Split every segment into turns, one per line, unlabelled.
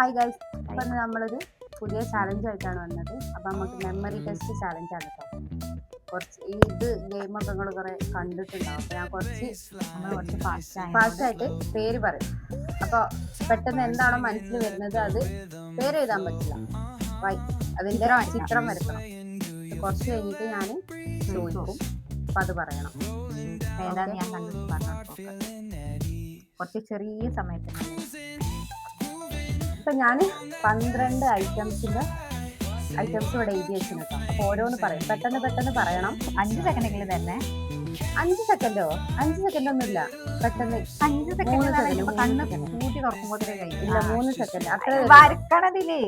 Hi guys, അപ്പം നമ്മളൊരു പുതിയ ചാലഞ്ച് ആയിട്ടാണ് വന്നത്. അപ്പം നമുക്ക് മെമ്മറി ടെസ്റ്റ് ചാലഞ്ച് ആണ് കേട്ടോ. കുറച്ച് ഇത് ഗെയിമൊക്കെ നിങ്ങൾ കുറേ കണ്ടിട്ടുണ്ടാവും. അപ്പോൾ ഞാൻ കുറച്ച് ഫാസ്റ്റായിട്ട് പേര് പറയും. അപ്പോൾ പെട്ടെന്ന് എന്താണോ മനസ്സിൽ വരുന്നത് അത് പേര് എഴുതാൻ പറ്റില്ല, അതിൻ്റെ ചിത്രം വരക്കണം. കുറച്ച് കഴിഞ്ഞിട്ട് ഞാൻ ചോദിക്കും, അപ്പം അത് പറയണം.
ഏതാന്ന് ഞാൻ കണ്ടിട്ട് പറഞ്ഞു. കുറച്ച് ചെറിയ സമയത്ത്
ഇപ്പം ഞാൻ 12 ഐറ്റംസ് ഇവിടെ എഴുതി വെച്ചിന് കേട്ടോ. അപ്പോൾ ഓരോന്ന് പറയും, പെട്ടെന്ന് പറയണം.
5 സെക്കൻഡെങ്കിലും തന്നെ.
5 സെക്കൻഡോ? 5 സെക്കൻഡൊന്നുമില്ല, പെട്ടെന്ന്
5 സെക്കൻഡ് കണ്ണ് കൂട്ടി തുറക്കുമ്പോൾ
ഇല്ല, 3 സെക്കൻഡ് അത്ര
വരക്കണതില്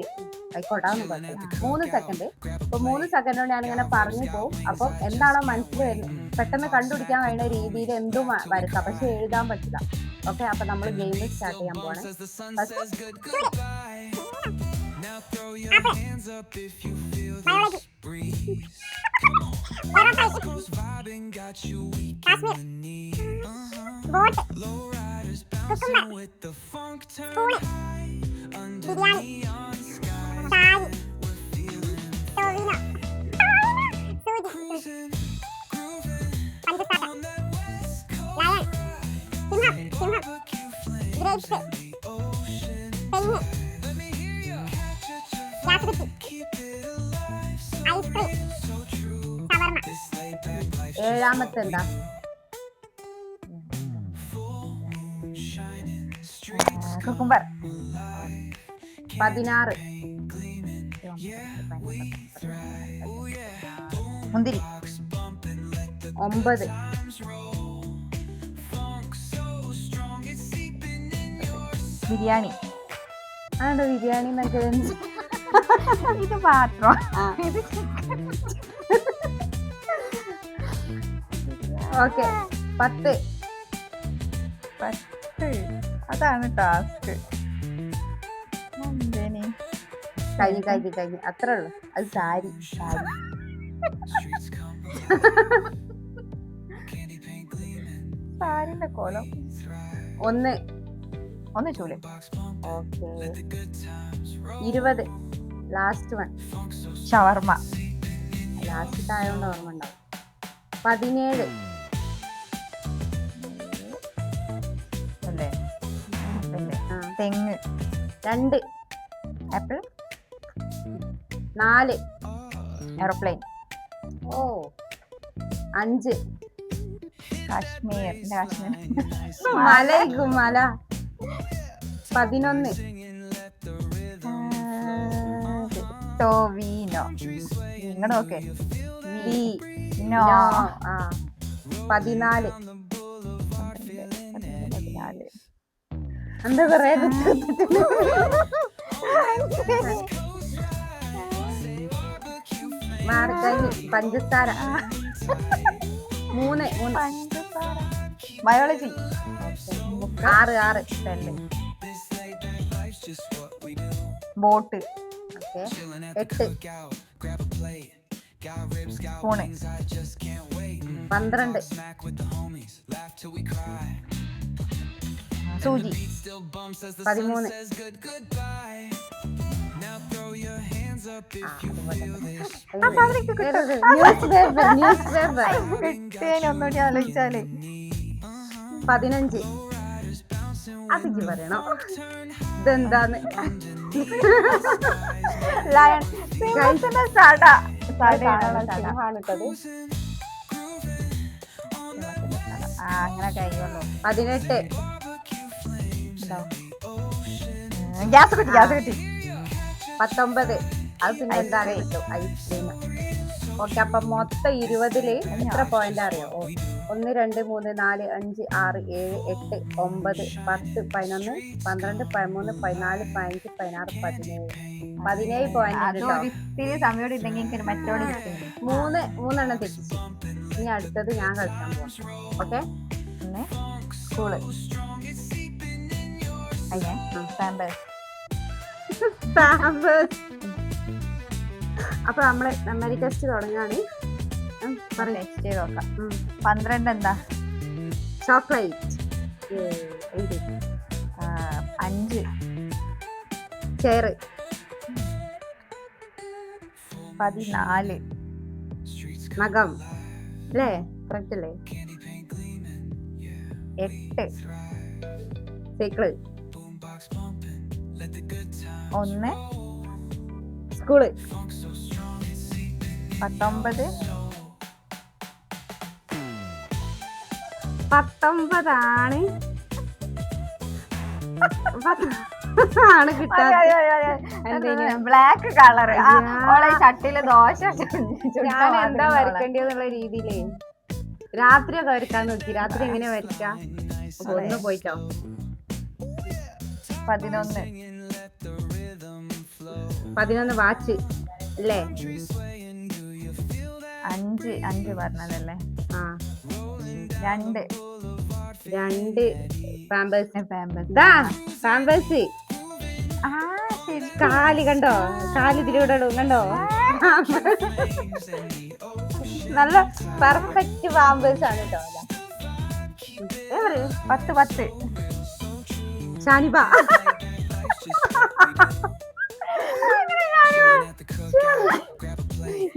ആയിക്കോട്ടെ, അതൊന്നും കുഴപ്പമില്ല. 3 സെക്കൻഡ്. ഇപ്പൊ 3 സെക്കൻഡ് കൊണ്ട് ഞാനിങ്ങനെ പറഞ്ഞു പോകും. അപ്പം എന്താണോ മനസ്സിൽ വരുന്നത് പെട്ടെന്ന് കണ്ടുപിടിക്കാൻ കഴിയുന്ന രീതിയിൽ എന്തും വരക്കാം, പക്ഷെ എഴുതാൻ പറ്റില്ല. ഓക്കെ, അപ്പൊ നമ്മൾ ഗെയിം സ്റ്റാർട്ട് ചെയ്യാൻ പോവാണ്. ഏഴാമത്തെ എന്താ?
കുക്കുംബർ.
16
മുന്തിരി.
9
ബിരിയാണി.
ആണോ ബിരിയാണി എന്നൊക്കെ?
ഇത് പാത്രം.
ഓക്കെ, 10.
അതാണ് ടാസ്ക്.
കഴിഞ്ഞു അത്രേ ഉള്ളു. അത് സാരി.
സാരിന്റെ കോലം.
1
ചൂല്.
ഓക്കെ, 20. Last one.
ഷവർമ.
ലാസ്റ്റ് ആയതുകൊണ്ട് ഓർമ്മ ഉണ്ടാവും. 17.
അല്ലേ? തെങ്ങ്.
2.
ആപ്പിൾ.
4.
എയർപ്ലെയിൻ.
ഓ, 5.
കാശ്മീർ.
മല. 11.
ടോവിനോ. ഇങ്ങോട്ട് നോക്കേ.
14. എന്താ പറയാ? പഞ്ചസാര. 3.
ബയോളജി.
6.
ബോട്ട്.
8.
സ്പൂണ്.
12.
സൂചി.
13. News paper.
ഒന്നുകൂടി ആലോചിച്ചാല്.
15. അത് പറയണോ? ഇതെന്താന്ന്?
ലയൺ. അങ്ങനെ കഴിയുള്ളൂ.
18.
ഗ്യാസ് കിട്ടി.
19. അത് പിന്നെ എന്താ കിട്ടും? ഐസ്ക്രീം. ഓക്കെ, അപ്പൊ മൊത്തം 20 എത്ര പോയിന്റ് അറിയോ? 1 2 3 4 5 6 7 8 9 10 11 12 13 14 15 16 17 പോയിന്റ്.
ഇത്തിരി സമയോടെ ഇല്ലെങ്കിൽ മറ്റോടെ
3 തെറ്റിച്ചു. ഇനി അടുത്തത് ഞാൻ കളിക്കാൻ പോവാം. Okay,
school.
അപ്പൊ നമ്മള് മെമ്മറി ടെസ്റ്റ് തുടങ്ങാണ്.
ടെസ്റ്റ് ചെയ്ത് നോക്കാം. 12 എന്താ?
ചോക്ലേറ്റ്.
5
ചെയർ
14
നഖം അല്ലേ കറക്റ്റ് അല്ലേ
8
സൈക്കിള്
1
സ്കൂള്
19
19 ആണ് കിട്ടാത്ത
ബ്ലാക്ക് കളർ
അയ്യാ.
ഓളെ ചട്ടിയില് ദോശ
ഞാൻ എന്താ വരക്കേണ്ടതെന്നുള്ള രീതിയിലേ രാത്രിയൊക്കെ വരക്കാൻ നോക്കി. രാത്രി എങ്ങനെ വരക്കാം? ഒന്ന് പോയിട്ടോ. 11 വാച്ച് അല്ലേ?
5 പറഞ്ഞതല്ലേ?
ആ
2
പാമ്പേഴ്സ്.
പാമ്പേഴ്സ്.
പാമ്പേഴ്സ്. കാല് കണ്ടോ? കാല് ഇതിലൂടെ ഇടും കണ്ടോ? നല്ല പെർഫെക്റ്റ് പാമ്പേഴ്സ് ആണ് കേട്ടോ.
10
ഷാനിബ.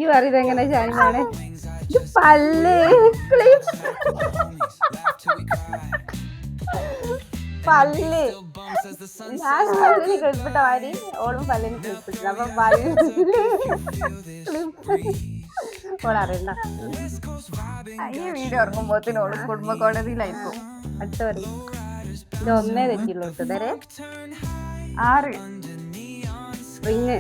ഈ പറയുന്നത് എങ്ങനെ ഷാനിബാണ്? പല്ല് പല്ല് ഞാൻ പല്ലിന് ക്ലിപ്പിട്ട മാതിരി ഓളും പല്ലിന് ക്ലിപ്പിട്ടില്ല. അപ്പൊ പല്ല് ഓളറിയണ്ട.
ഈ വീഡിയോ ഇറങ്ങുമ്പോത്തിനോട് കുടുംബ കോടതിയിലായിരിക്കും.
അടുത്ത പറയും ഇത് ഒന്നേ തെറ്റുള്ളൂ. ഇട്ടതരെ
6
റിങ്.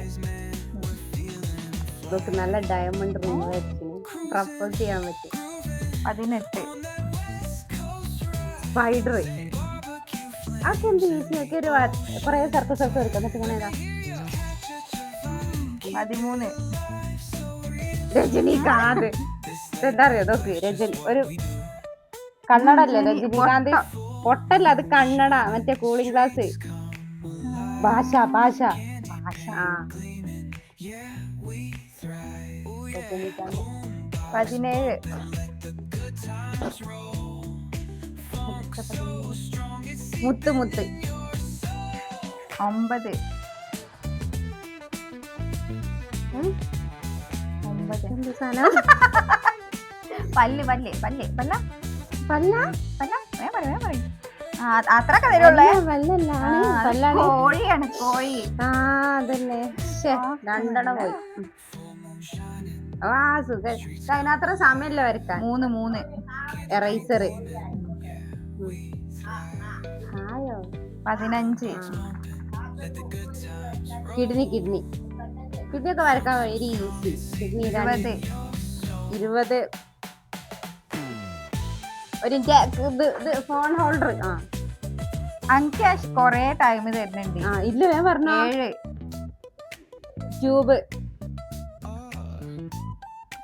ഇതൊക്കെ നല്ല ഡയമണ്ട് റിങ് വെച്ചിന് പ്രപ്പോസ് ചെയ്യാൻ പറ്റും.
18
സ്പൈഡർ. അതൊക്കെ എന്ത് ഈസി ഒക്കെ ഒരു കുറെ സർക്കസ് ഒക്കെ എടുക്കും. എന്നിട്ട് ഇങ്ങനെ
13
രജനീകാന്ത്. എന്താ അറിയോ നോക്ക് രജനി ഒരു കണ്ണടല്ലേ രജനീകാന്ത്? പൊട്ടല്ല അത് കണ്ണട. മറ്റേ കൂളിംഗ് ഗ്ലാസ്. ഭാഷ ആ
17
മുത്ത്
9
എന്ത് സാധനം?
പല്ല്
പല്ല
അത്രക്കെ തരുള്ളേ.
പല്ലാണ്.
കോഴിയാണ് കോഴി.
അതല്ലേ. രണ്ടെണ്ണം പോയി. സുഖം. അതിനത്ര സമയല്ലോ വരക്കാൻ.
3
എറൈസർ.
15
കിഡ്നി ഒക്കെ വരക്കാൻ വെരി ഈസി. കിഡ്നി 20 ഒരു ഫോൺ ഹോൾഡർ.
എനിക്ക് കൊറേ ടൈം തരുന്നുണ്ട്.
ഇല്ല ഞാൻ പറഞ്ഞ
7
tube.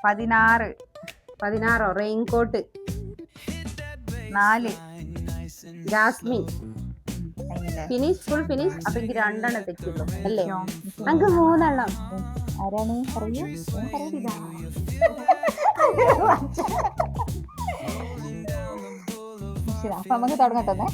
16
raincoat.
4
jasmine. Finish full finish. അപ്പൊ എനിക്ക് 2 തെറ്റുള്ളൂ അല്ലേ? നമുക്ക് 3.
ആരാണ് പറയൂ? അപ്പൊ നമുക്ക് തുടങ്ങട്ടെ.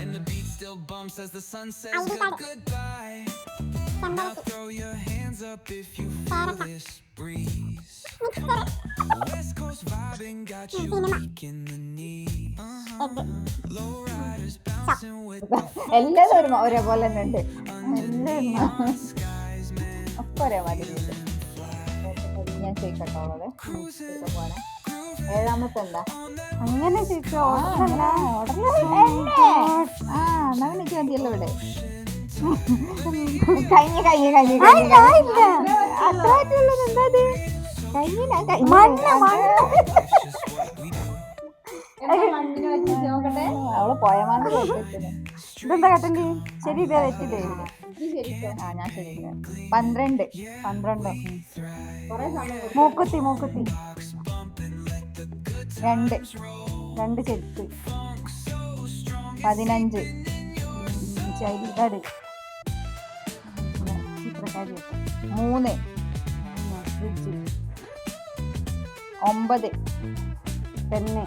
And the beat still bumps as the sun says goodbye. Now throw your hands up if you feel this breeze. West Coast vibing got you weak in the knees. Low riders bouncing with the
എല്ലാവരും ഒരേപോലെ തന്നെ ഉണ്ട്. ഒക്കെ ഒരേ മാതിരി ഉണ്ട്. ഞാൻ ചോദിക്കട്ടോളത്. 7ാമത്തെ എന്താ? അങ്ങനെ ചോദിച്ചോ? എന്നാ എനിക്ക് മതിയല്ലോ ഇവിടെ. കഴിഞ്ഞ അത്രയായിട്ടുള്ളത് എന്താ? അവള് പോയ മാതിരി വെച്ചിട്ടുണ്ട്.
ഇതെന്താ കട്ടൻ്റെ ശരി ഇതേ തെറ്റില്ലേ
ആ ഞാൻ ശരി 12
മൂക്കുത്തി
2
ചെരുപ്പ്
15
ചരിതട് ചിത്രകാരി
3
ഫ്രിഡ്ജ്
9
പെണ്ണ്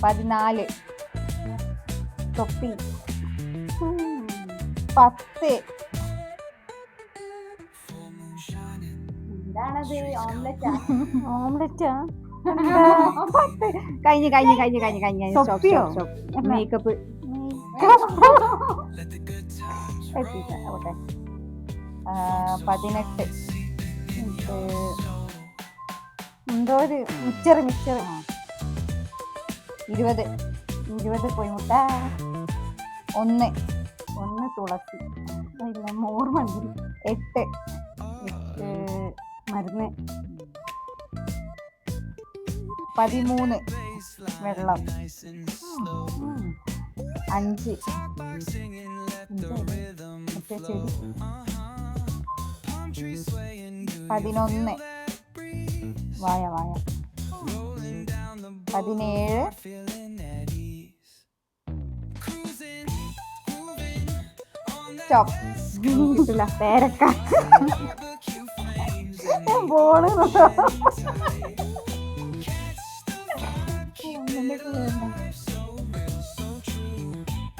14
തൊപ്പി
10.
എന്താണത് ഓംലെറ്റാ
കഴിഞ്ഞ്
തൊപ്പിയോ?
മേക്കപ്പ്
ആവട്ടെ
18
എന്തോ ഒരു മിച്ചറ്
20
കോഴിമുട്ട
1
തുളസി ഓർമ്മ
8
മരുന്ന്
13
വെള്ളം
5 11
വായ
17 സ്റ്റോപ്പ്
കിട്ടില്ല പേരക്ക ബോള്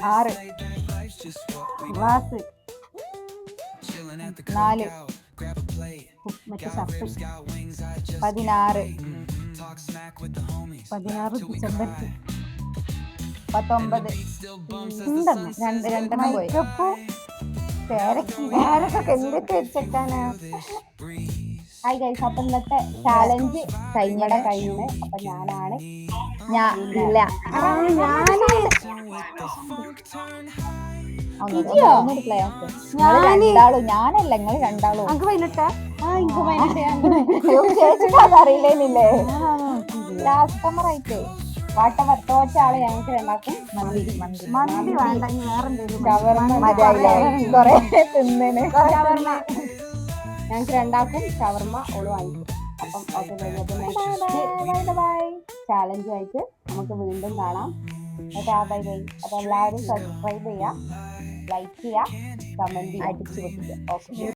6
ഗ്ലാസ്
4
മറ്റേ ഷർട്ട്
16
ചെമ്പരത്തി
19 രണ്ടെണ്ണം പോയി
പേരക്കൊക്കെ എന്തൊക്കെ വെച്ചേക്കാനാ
ഹായ് ഗൈസ്, അപ്പൊ ഇന്നത്തെ ചാലഞ്ച് കഴിഞ്ഞ
അപ്പൊ ഞാനാണ്
ഞാൻ ഇല്ല ഞാനല്ല നിങ്ങൾ രണ്ടാളും
നമുക്ക് പതിനെട്ടാ
അറിയില്ലേന്നില്ലേ ലാസ്റ്റമർ ആയിട്ട് വാട്ടവർ തോറ്റ ആള് ഞങ്ങൾക്ക് രണ്ടാക്കും
മന്തി വേണ്ട ഇനി വേറെന്തേലും
കൊറേ തിന്നേന്
ഞങ്ങൾക്ക് രണ്ടാക്കും ഷവർമ്മ ഓള് വാങ്ങിക്കും. അപ്പം ചാലഞ്ച് ആയിട്ട് നമുക്ക് വീണ്ടും കാണാം. Bye bye. അപ്പൊ എല്ലാവരും സബ്സ്ക്രൈബ് ചെയ്യുക, ലൈക്ക് ചെയ്യുക, കമന്റ് ചെയ്യുക, അടിച്ചു പൊട്ടിക്കുക. ഓക്കെ.